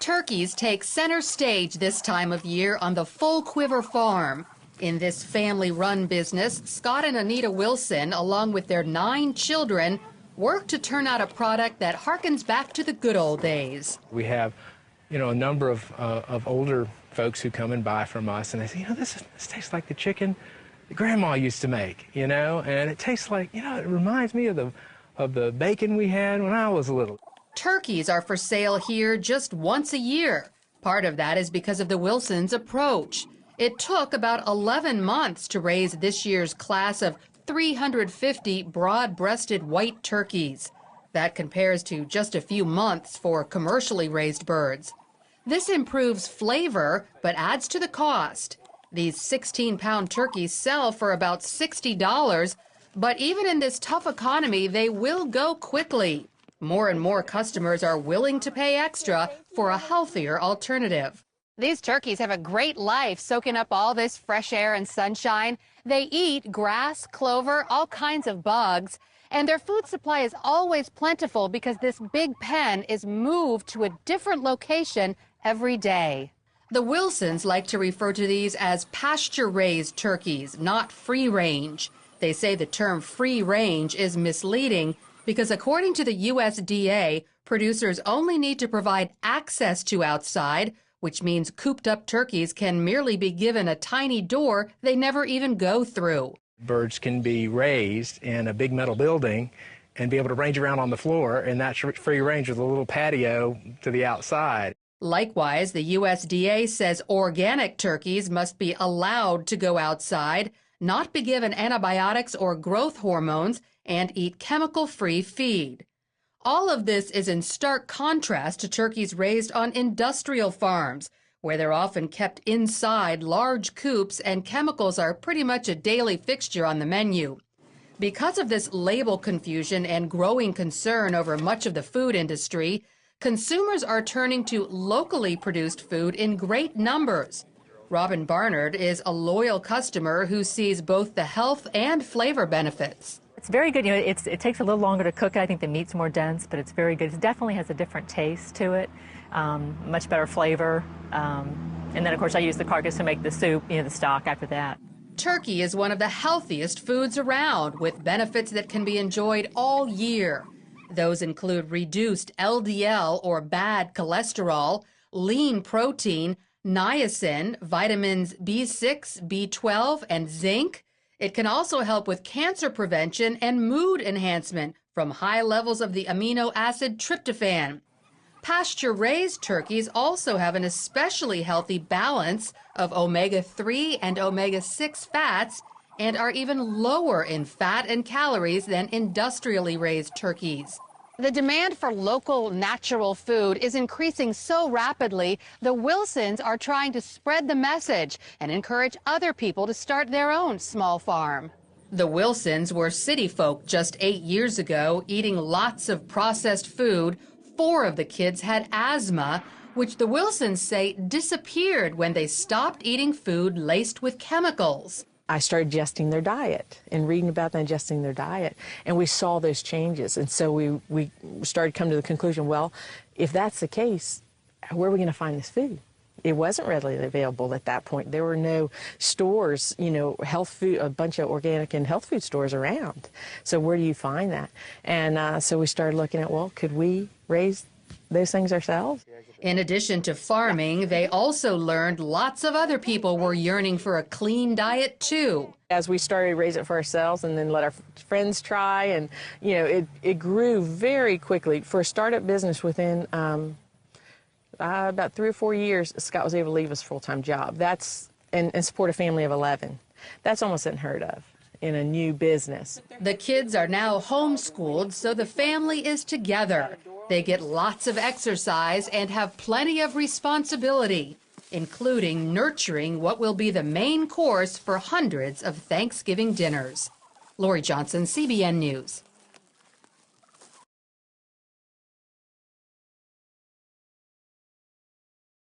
Turkeys take center stage this time of year on the Full Quiver Farm. In this family-run business, Scott and Anita Wilson, along with their 9 children, work to turn out a product that harkens back to the good old days. We have, a number of older folks who come and buy from us, and they say, this tastes like the chicken that Grandma used to make, and it tastes like, it reminds me of the bacon we had when I was little. Turkeys are for sale here just once a year. Part of that is because of the Wilsons' approach. It took about 11 months to raise this year's class of 350 broad-breasted white turkeys. That compares to just a few months for commercially raised birds. This improves flavor, but adds to the cost. These 16-pound turkeys sell for about $60, but even in this tough economy, they will go quickly. More and more customers are willing to pay extra for a healthier alternative. These turkeys have a great life soaking up all this fresh air and sunshine. They eat grass, clover, all kinds of bugs, and their food supply is always plentiful because this big pen is moved to a different location every day. The Wilsons like to refer to these as pasture-raised turkeys, not free-range. They say the term free-range is misleading because according to the USDA, producers only need to provide access to outside, which means cooped-up turkeys can merely be given a tiny door they never even go through. Birds can be raised in a big metal building and be able to range around on the floor, and that's free range with a little patio to the outside. Likewise, the USDA says organic turkeys must be allowed to go outside, not be given antibiotics or growth hormones, and eat chemical-free feed. All of this is in stark contrast to turkeys raised on industrial farms, where they're often kept inside large coops and chemicals are pretty much a daily fixture on the menu. Because of this label confusion and growing concern over much of the food industry, consumers are turning to locally produced food in great numbers. Robin Barnard is a loyal customer who sees both the health and flavor benefits. It's very good. It takes a little longer to cook. I think the meat's more dense, but it's very good. It definitely has a different taste to it, much better flavor. And then, of course, I use the carcass to make the soup, the stock after that. Turkey is one of the healthiest foods around, with benefits that can be enjoyed all year. Those include reduced LDL or bad cholesterol, lean protein, niacin, vitamins B6, B12, and zinc. It can also help with cancer prevention and mood enhancement from high levels of the amino acid tryptophan. Pasture-raised turkeys also have an especially healthy balance of omega-3 and omega-6 fats and are even lower in fat and calories than industrially raised turkeys. The demand for local, natural food is increasing so rapidly, the Wilsons are trying to spread the message and encourage other people to start their own small farm. The Wilsons were city folk just 8 years ago, eating lots of processed food. 4 of the kids had asthma, which the Wilsons say disappeared when they stopped eating food laced with chemicals. I started adjusting their diet and reading about them adjusting their diet, and we saw those changes. And so we started coming to the conclusion, well, if that's the case, where are we going to find this food? It wasn't readily available at that point. There were no stores, health food, a bunch of organic and health food stores around. So where do you find that? And so we started looking at, well, could we raise those things ourselves? In addition to farming, they also learned lots of other people were yearning for a clean diet, too. As we started to raise it for ourselves and then let our friends try, and, it grew very quickly. For a startup business, within about 3 or 4 years, Scott was able to leave his full-time job. And support a family of 11. That's almost unheard of in a new business. The kids are now homeschooled, so the family is together. They get lots of exercise and have plenty of responsibility, including nurturing what will be the main course for hundreds of Thanksgiving dinners. Lori Johnson, CBN News.